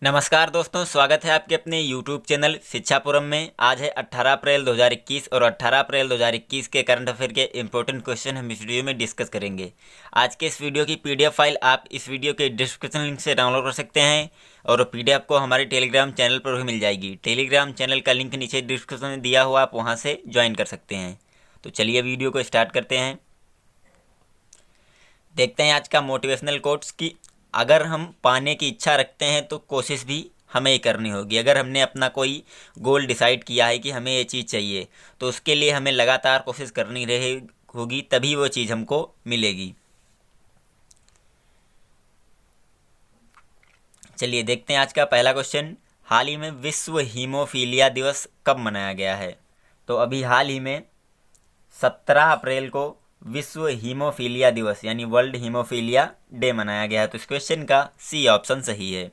नमस्कार दोस्तों, स्वागत है आपके अपने YouTube चैनल शिक्षापुरम में। आज है 18 अप्रैल 2021 और 18 अप्रैल 2021 के करंट अफेयर के इंपॉर्टेंट क्वेश्चन हम इस वीडियो में डिस्कस करेंगे। आज के इस वीडियो की PDF फाइल आप इस वीडियो के डिस्क्रिप्शन लिंक से डाउनलोड कर सकते हैं और PDF को हमारे टेलीग्राम चैनल पर भी मिल जाएगी। टेलीग्राम चैनल का लिंक नीचे डिस्क्रिप्शन में दिया हुआ, आप वहाँ से ज्वाइन कर सकते हैं। तो चलिए वीडियो को स्टार्ट करते हैं। देखते हैं आज का मोटिवेशनल कोट्स की अगर हम पाने की इच्छा रखते हैं तो कोशिश भी हमें ही करनी होगी। अगर हमने अपना कोई गोल डिसाइड किया है कि हमें ये चीज़ चाहिए तो उसके लिए हमें लगातार कोशिश करनी रही होगी, तभी वो चीज़ हमको मिलेगी। चलिए देखते हैं आज का पहला क्वेश्चन। हाल ही में विश्व हीमोफीलिया दिवस कब मनाया गया है? तो अभी हाल ही में 17 अप्रैल को विश्व हीमोफीलिया दिवस यानी वर्ल्ड हीमोफीलिया डे मनाया गया है। तो इस क्वेश्चन का सी ऑप्शन सही है।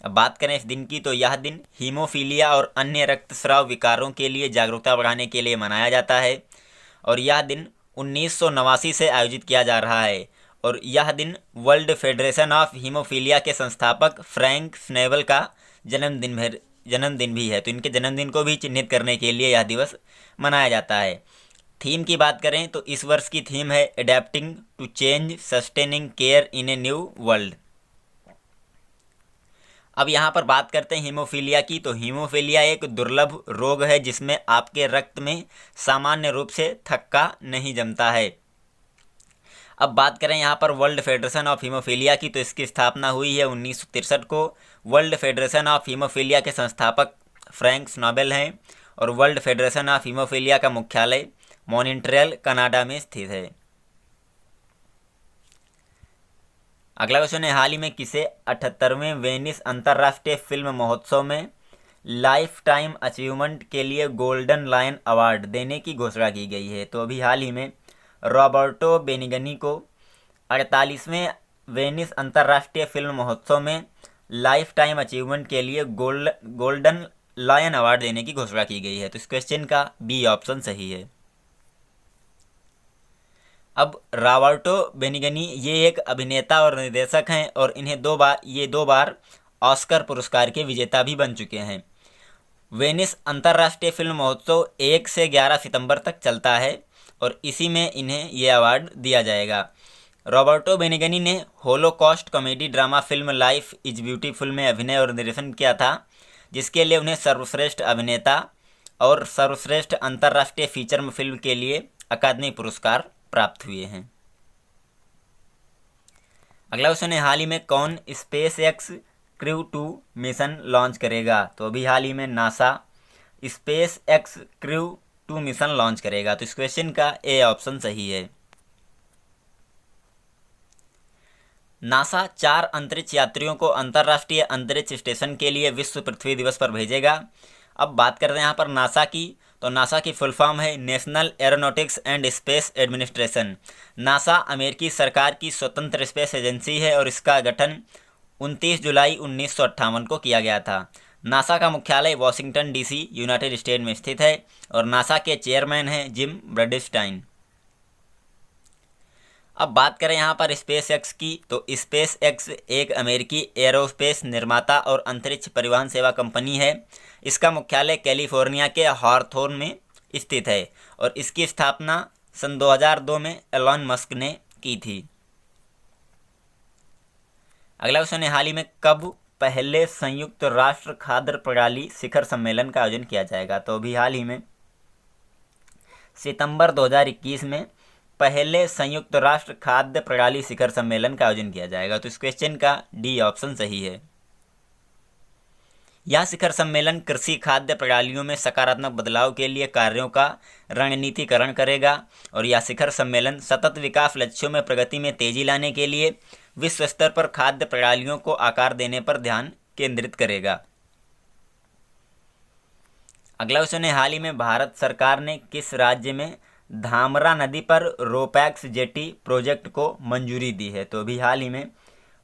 अब बात करें इस दिन की, तो यह दिन हीमोफीलिया और अन्य रक्तस्राव विकारों के लिए जागरूकता बढ़ाने के लिए मनाया जाता है और यह दिन 1989 से आयोजित किया जा रहा है और यह दिन वर्ल्ड फेडरेशन ऑफ हीमोफीलिया के संस्थापक फ्रैंक स्नेबल का जन्मदिन भी है। तो इनके जन्मदिन को भी चिन्हित करने के लिए यह दिवस मनाया जाता है। थीम की बात करें तो इस वर्ष की थीम है adapting to change sustaining care in a new world. अब यहाँ पर बात करते हैं हीमोफीलिया की। तो हीमोफीलिया एक दुर्लभ रोग है जिसमें आपके रक्त में सामान्य रूप से थक्का नहीं जमता है। अब बात करें यहाँ पर वर्ल्ड फेडरेशन ऑफ हीमोफीलिया की, तो इसकी स्थापना हुई है 1963 को। वर्ल्ड फेडरेशन ऑफ हीमोफीलिया के संस्थापक फ्रैंक स्नोबेल हैं और वर्ल्ड फेडरेशन ऑफ हीमोफीलिया का मुख्यालय मॉन्ट्रियल कनाडा में स्थित है। अगला क्वेश्चन है, हाल ही में किसे 78वें वेनिस अंतर्राष्ट्रीय फिल्म महोत्सव में लाइफ टाइम अचीवमेंट के लिए गोल्डन लायन अवार्ड देने की घोषणा की गई है? तो अभी हाल ही में रॉबर्टो बेनिगनी को 48वें वेनिस अंतर्राष्ट्रीय फिल्म महोत्सव में लाइफ टाइम अचीवमेंट के लिए गोल्डन लायन अवार्ड देने की घोषणा की गई है। तो इस क्वेश्चन का बी ऑप्शन सही है। अब रॉबर्टो बेनिगनी ये एक अभिनेता और निर्देशक हैं और इन्हें दो बार ऑस्कर पुरस्कार के विजेता भी बन चुके हैं। वेनिस अंतर्राष्ट्रीय फिल्म महोत्सव 1 से 11 सितंबर तक चलता है और इसी में इन्हें ये अवार्ड दिया जाएगा। रॉबर्टो बेनिगनी ने Holocaust comedy drama film life is beautiful में अभिनय और निर्देशन किया था, जिसके लिए उन्हें सर्वश्रेष्ठ अभिनेता और सर्वश्रेष्ठ अंतर्राष्ट्रीय फीचर फिल्म के लिए अकादमी पुरस्कार प्राप्त हुए हैं। अगला क्वेश्चन है, हाल ही में कौन space x crew 2 mission launch करेगा? तो अभी हाल ही में NASA space x crew 2 mission launch करेगा। तो इस क्वेश्चन का ए ऑप्शन सही है। नासा 4 अंतरिक्ष यात्रियों को अंतर्राष्ट्रीय अंतरिक्ष स्टेशन के लिए विश्व पृथ्वी दिवस पर भेजेगा। अब बात करते हैं यहाँ पर नासा की, तो नासा की फुल फॉर्म है national aeronautics and space administration. NASA अमेरिकी सरकार की स्वतंत्र स्पेस एजेंसी है और इसका गठन 29 जुलाई 1958 को किया गया था। नासा का मुख्यालय वॉशिंगटन DC यूनाइटेड स्टेट में स्थित है और नासा के चेयरमैन हैं जिम ब्रडस्टाइन। अब बात करें यहाँ पर स्पेस एक्स की, तो स्पेस एक्स एक अमेरिकी एरोस्पेस निर्माता और अंतरिक्ष परिवहन सेवा कंपनी है। इसका मुख्यालय कैलिफोर्निया के हॉथोर्न में स्थित है और इसकी स्थापना सन 2002 में एलॉन मस्क ने की थी। अगला क्वेश्चन है, हाल ही में कब पहले संयुक्त राष्ट्र खाद्य प्रणाली शिखर सम्मेलन का आयोजन किया जाएगा? तो अभी हाल ही में सितंबर 2021 में पहले संयुक्त राष्ट्र खाद्य प्रणाली शिखर सम्मेलन का आयोजन किया जाएगा। तो इस क्वेश्चन का डी ऑप्शन सही है। यह शिखर सम्मेलन कृषि खाद्य प्रणालियों में सकारात्मक बदलाव के लिए कार्यों का रणनीतिकरण करेगा और यह शिखर सम्मेलन सतत विकास लक्ष्यों में प्रगति में तेजी लाने के लिए विश्व स्तर पर खाद्य प्रणालियों को आकार देने पर ध्यान केंद्रित करेगा। अगला क्वेश्चन है, हाल ही में भारत सरकार ने किस राज्य में धामरा नदी पर रोपैक्स जेटी प्रोजेक्ट को मंजूरी दी है? तो अभी हाल ही में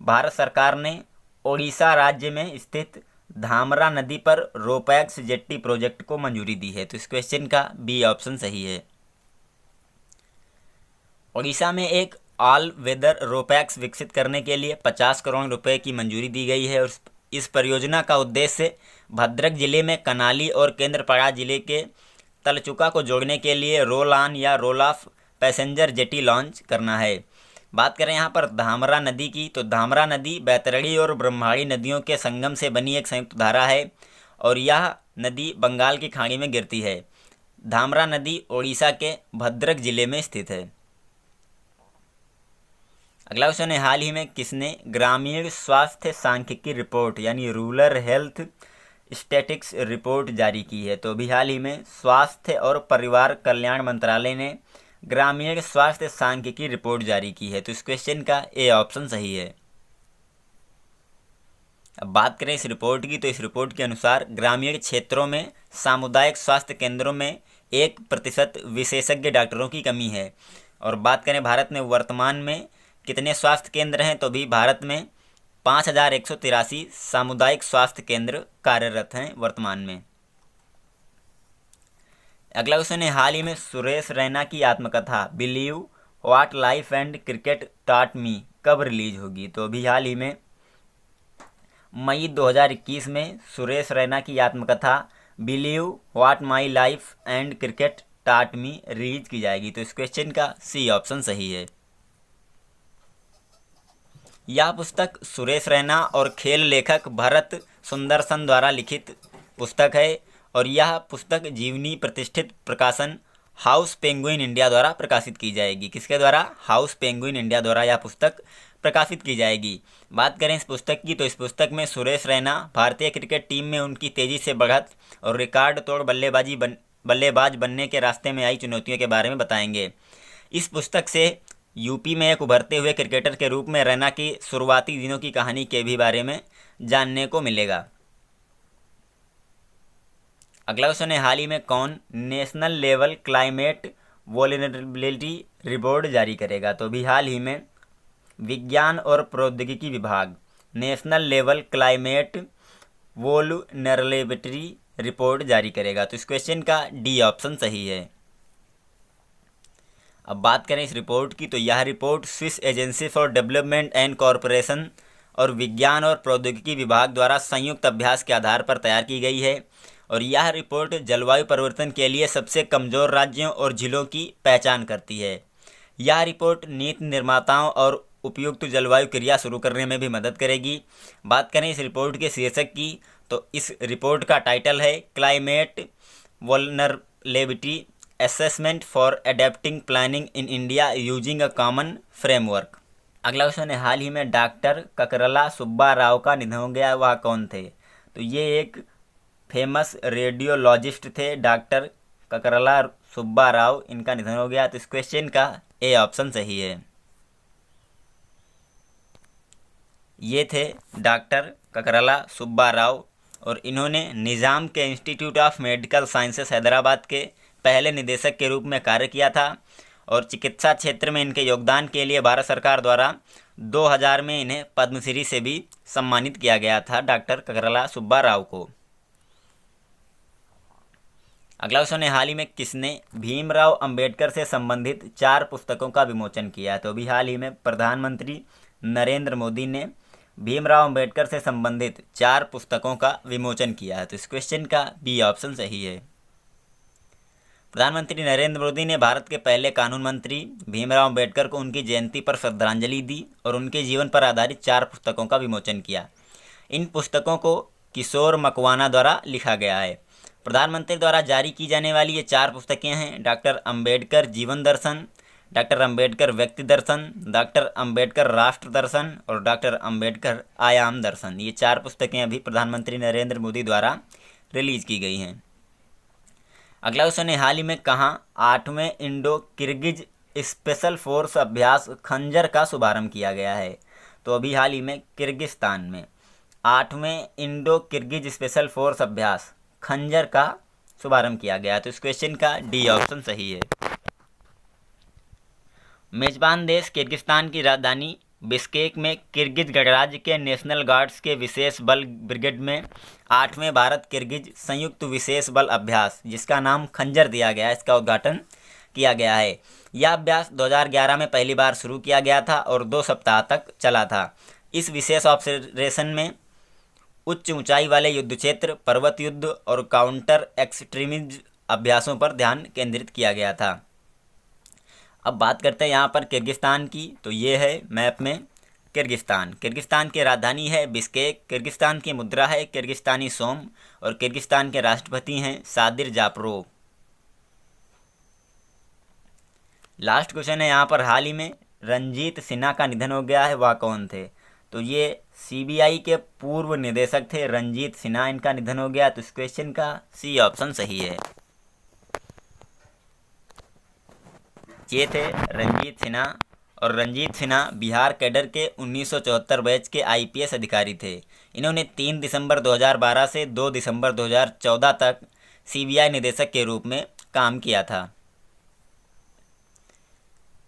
भारत सरकार ने ओडिशा राज्य में स्थित धामरा नदी पर रोपैक्स जेटी प्रोजेक्ट को मंजूरी दी है। तो इस क्वेश्चन का बी ऑप्शन सही है। ओडिशा में एक ऑल वेदर रोपैक्स विकसित करने के लिए 50 करोड़ रुपए की मंजूरी दी गई है और इस परियोजना का उद्देश्य भद्रक जिले में कनाली और केंद्रपाड़ा जिले के तलचुका को जोड़ने के लिए रोल ऑन या roll off passenger jetty launch करना है। बात करें यहाँ पर धामरा नदी की, तो धामरा नदी बैतरणी और ब्रह्मणी नदियों के संगम से बनी एक संयुक्त धारा है और यह नदी बंगाल की खाड़ी में गिरती है। धामरा नदी ओडिशा के भद्रक जिले में स्थित है। अगला क्वेश्चन है, हाल ही में किसने ग्रामीण स्वास्थ्य सांख्यिकी रिपोर्ट यानी रूरल हेल्थ स्टैटिक्स रिपोर्ट जारी की है? तो अभी हाल ही में स्वास्थ्य और परिवार कल्याण मंत्रालय ने ग्रामीण स्वास्थ्य सांख्यिकी रिपोर्ट जारी की है। तो इस क्वेश्चन का ए ऑप्शन सही है। अब बात करें इस रिपोर्ट की, तो इस रिपोर्ट के अनुसार ग्रामीण क्षेत्रों में सामुदायिक स्वास्थ्य केंद्रों में 1% विशेषज्ञ डॉक्टरों की कमी है। और बात करें भारत में वर्तमान में कितने स्वास्थ्य केंद्र हैं, तो अभी भारत में 5183 सामुदायिक स्वास्थ्य केंद्र कार्यरत हैं वर्तमान में। अगला क्वेश्चन है, हाल ही में सुरेश रैना की आत्मकथा believe what life and cricket taught me कब रिलीज होगी? तो अभी हाल ही में मई 2021 में सुरेश रैना की आत्मकथा believe what my life and cricket taught me release की जाएगी। तो इस क्वेश्चन का सी ऑप्शन सही है। यह पुस्तक सुरेश रैना और खेल लेखक भरत सुंदरसन द्वारा लिखित पुस्तक है और यह पुस्तक जीवनी प्रतिष्ठित प्रकाशन हाउस पेंगुइन इंडिया द्वारा प्रकाशित की जाएगी। किसके द्वारा? हाउस पेंगुइन इंडिया द्वारा यह पुस्तक प्रकाशित की जाएगी। बात करें इस पुस्तक की, तो इस पुस्तक में सुरेश रैना भारतीय क्रिकेट टीम में उनकी तेजी से बढ़त और रिकॉर्ड तोड़ बल्लेबाज बनने के रास्ते में आई चुनौतियों के बारे में बताएंगे। इस पुस्तक से यूपी में एक उभरते हुए क्रिकेटर के रूप में रैना की शुरुआती दिनों की कहानी के भी बारे में जानने को मिलेगा। अगला क्वेश्चन है, हाल ही में कौन national level climate vulnerability report जारी करेगा? तो अभी हाल ही में विज्ञान और प्रौद्योगिकी विभाग national level climate vulnerability report जारी करेगा। तो इस क्वेश्चन का डी ऑप्शन सही है। अब बात करें इस रिपोर्ट की, तो यह report Swiss agency for development and corporation और विज्ञान और प्रौद्योगिकी विभाग द्वारा संयुक्त अभ्यास के आधार पर तैयार की गई है और यह रिपोर्ट जलवायु परिवर्तन के लिए सबसे कमज़ोर राज्यों और जिलों की पहचान करती है। यह रिपोर्ट नीति निर्माताओं और उपयुक्त जलवायु क्रिया शुरू करने में भी मदद करेगी। बात करें इस रिपोर्ट के शीर्षक की, तो इस रिपोर्ट का टाइटल है climate vulnerability assessment for adapting planning in India using a common framework. अगला क्वेश्चन है, हाल ही में डॉक्टर ककरला सुब्बा राव का निधन हो गया, वह कौन थे? तो ये एक फेमस रेडियोलॉजिस्ट थे, डॉक्टर ककरला सुब्बा राव, इनका निधन हो गया। तो इस क्वेश्चन का ए ऑप्शन सही है। ये थे डॉक्टर ककरला सुब्बा राव और इन्होंने निज़ाम के institute of medical sciences Hyderabad के पहले निदेशक के रूप में कार्य किया था और चिकित्सा क्षेत्र में इनके योगदान के लिए भारत सरकार द्वारा 2000 में इन्हें पद्मश्री से भी सम्मानित किया गया था, डॉक्टर ककरला सुब्बा राव को। अगला क्वेश्चन है, हाल ही में किसने भीमराव अंबेडकर से संबंधित 4 पुस्तकों का विमोचन किया? तो अभी हाल ही में प्रधानमंत्री नरेंद्र मोदी ने भीमराव अंबेडकर से संबंधित 4 पुस्तकों का विमोचन किया है। तो इस क्वेश्चन का बी ऑप्शन सही है। प्रधानमंत्री नरेंद्र मोदी ने भारत के पहले कानून मंत्री भीमराव अंबेडकर को उनकी जयंती पर श्रद्धांजलि दी और उनके जीवन पर आधारित 4 पुस्तकों का विमोचन किया। इन पुस्तकों को किशोर मकवाना द्वारा लिखा गया है। प्रधानमंत्री द्वारा जारी की जाने वाली ये 4 पुस्तकें हैं डॉक्टर अंबेडकर जीवन दर्शन, डॉक्टर अंबेडकर व्यक्ति दर्शन, डॉक्टर अंबेडकर राष्ट्र दर्शन और डॉक्टर अंबेडकर आयाम दर्शन। ये 4 पुस्तकें अभी प्रधानमंत्री नरेंद्र मोदी द्वारा रिलीज की गई हैं। अगला क्वेश्चन है, हाल ही में कहाँ 8वें इंडो किर्गिज स्पेशल फोर्स अभ्यास खंजर का शुभारंभ किया गया है? तो अभी हाल ही में किर्गिस्तान में 8वें इंडो किर्गिज स्पेशल फोर्स अभ्यास खंजर का शुभारंभ किया गया। तो इस क्वेश्चन का डी ऑप्शन सही है। मेजबान देश किर्गिस्तान की राजधानी बिश्केक में किर्गिज गणराज्य के नेशनल गार्ड्स के विशेष बल ब्रिगेड में 8वें भारत किर्गिज संयुक्त विशेष बल अभ्यास, जिसका नाम खंजर दिया गया है, इसका उद्घाटन किया गया है। यह अभ्यास 2011 में पहली बार शुरू किया गया था और 2 सप्ताह तक चला था। इस विशेष ऑपरेशन में उच्च ऊंचाई वाले युद्ध क्षेत्र, पर्वत युद्ध और काउंटर एक्सट्रीमिज्म अभ्यासों पर ध्यान केंद्रित किया गया था। अब बात करते हैं यहाँ पर किर्गिस्तान की। तो ये है मैप में किर्गिस्तान। किर्गिस्तान की राजधानी है बिश्केक। किर्गिस्तान की मुद्रा है किर्गिस्तानी सोम और किर्गिस्तान के राष्ट्रपति हैं सादिर जापरोव। लास्ट क्वेश्चन है यहाँ पर, हाल ही में रंजीत सिन्हा का निधन हो गया है, वह कौन थे? तो ये सीबीआई के पूर्व निदेशक थे रंजीत सिन्हा, इनका निधन हो गया। तो इस क्वेश्चन का सी ऑप्शन सही है। ये थे रंजीत सिन्हा। और रंजीत सिन्हा बिहार कैडर के 1974 बैच के आईपीएस अधिकारी थे। इन्होंने 3 दिसंबर 2012 से 2 दिसंबर 2014 तक सीबीआई निदेशक के रूप में काम किया था।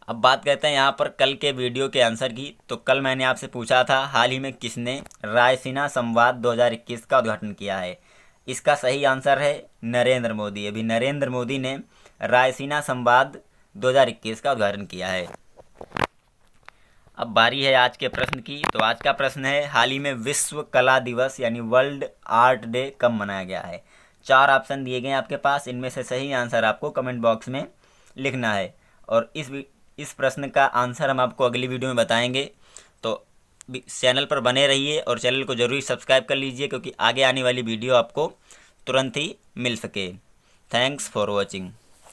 अब बात करते हैं यहाँ पर कल के वीडियो के आंसर की। तो कल मैंने आपसे पूछा था हाल ही में किसने रायसीना संवाद 2021 का उद्घाटन किया है। इसका सही आंसर है नरेंद्र मोदी। अभी नरेंद्र मोदी ने रायसीना संवाद 2021 का उद्घाटन किया है। अब बारी है आज के प्रश्न की। तो आज का प्रश्न है, हाल ही में विश्व कला दिवस यानी वर्ल्ड आर्ट डे कब मनाया गया है? 4 ऑप्शन दिए गए हैं आपके पास, इनमें से सही आंसर आपको कमेंट बॉक्स में लिखना है। और इस प्रश्न का आंसर हम आपको अगली वीडियो में बताएंगे। तो चैनल पर बने रहिए और चैनल को ज़रूर सब्सक्राइब कर लीजिए, क्योंकि आगे आने वाली वीडियो आपको तुरंत ही मिल सके। Thanks for watching.